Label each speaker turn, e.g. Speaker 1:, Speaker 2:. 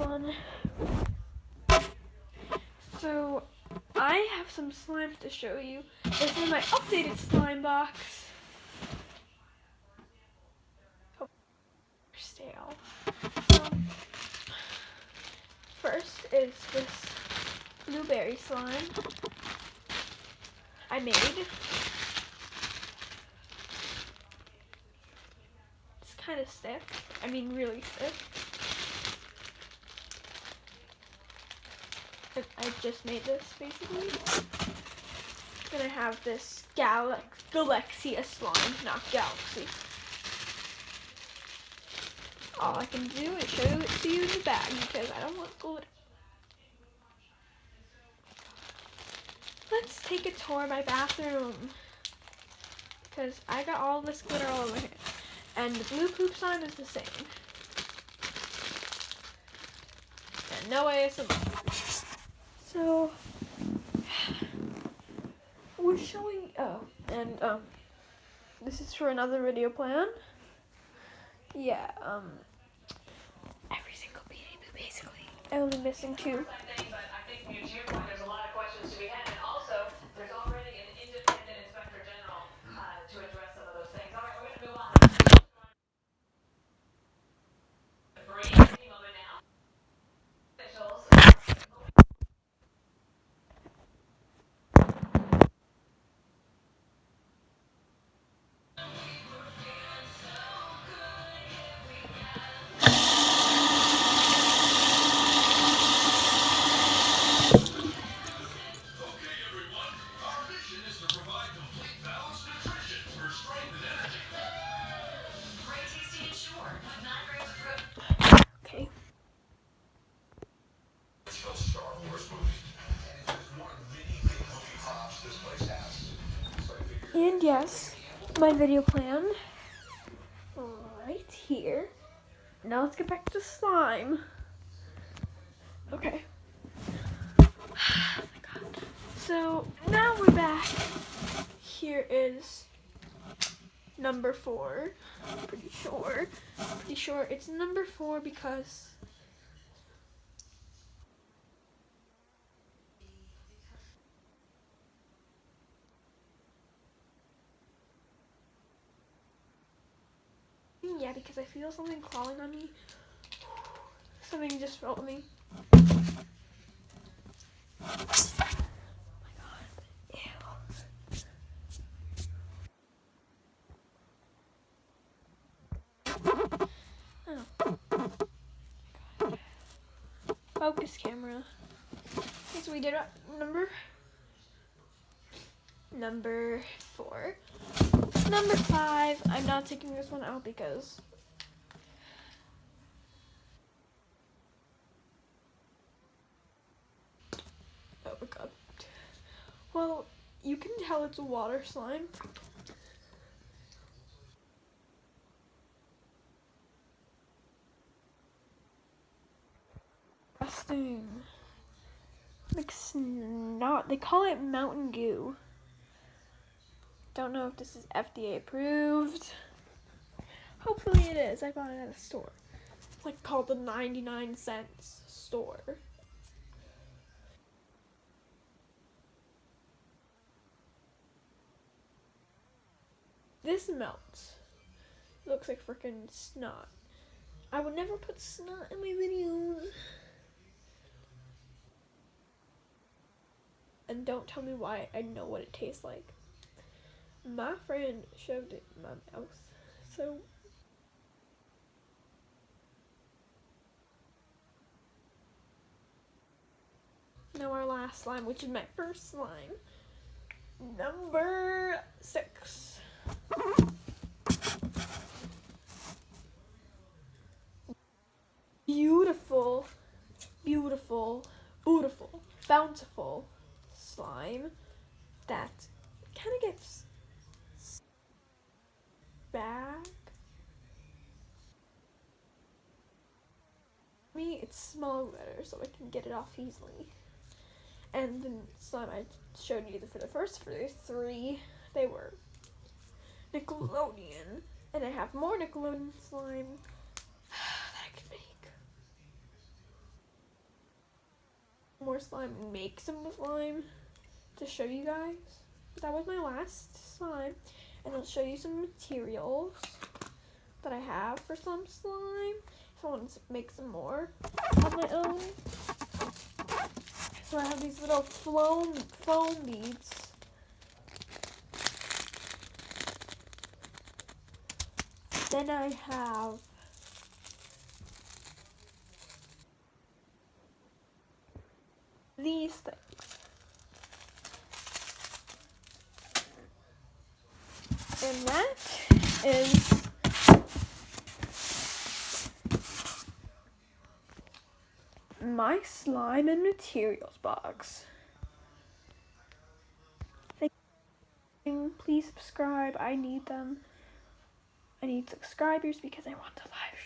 Speaker 1: everyone. So, I have some slimes to show you. This is my updated slime box. Oh, stale. So, first is this blueberry slime I made. It's kind of stiff. I mean, really stiff. I just made this, basically. Then I have this Galaxia slime, not Galaxy. All I can do is show it to you in the bag because I don't want glitter. Let's take a tour of my bathroom because I got all this glitter all over here. And the blue poop slime is the same. And no ASMR. So, we're showing, this is for another video plan. Yeah, every single beanie boo basically. Only missing two.
Speaker 2: There's a lot of questions to be had, and also there's already an independent inspector general to address some of those things. All right, we're going to move on. Brief moment now. Officials.
Speaker 1: Okay. And yes, my video plan right here. Now let's get back to slime. Okay. Oh my God. So now we're back. Here is number 4. Pretty sure it's number 4 because because I feel something crawling on me. Something just fell on me. Focus camera. Okay, so we did number 4. Number 5, I'm not taking this one out because oh my God. Well, you can tell it's a water slime. Disgusting. Like snot. They call it Mountain Goo. Don't know if this is FDA approved. Hopefully it is. I bought it at a store. It's like called the 99-cent store. This melts. It looks like freaking snot. I would never put snot in my videos. And don't tell me why I know what it tastes like. My friend shoved it in my mouth. So now our last slime, which is my first slime. Number 6. Beautiful, bountiful slime that kind of gets back. Me, it's small glitter, so I can get it off easily. And the slime I showed you for the first 3, they were Nickelodeon, and I have more Nickelodeon slime that I can make. more slime and make some slime to show you guys. That was my last slime, and I'll show you some materials that I have for some slime if I want to make some more of my own. So I have these little foam beads. Then I have these things. And that is my slime and materials box. Thank you. Please subscribe. I need them. I need subscribers because I want to live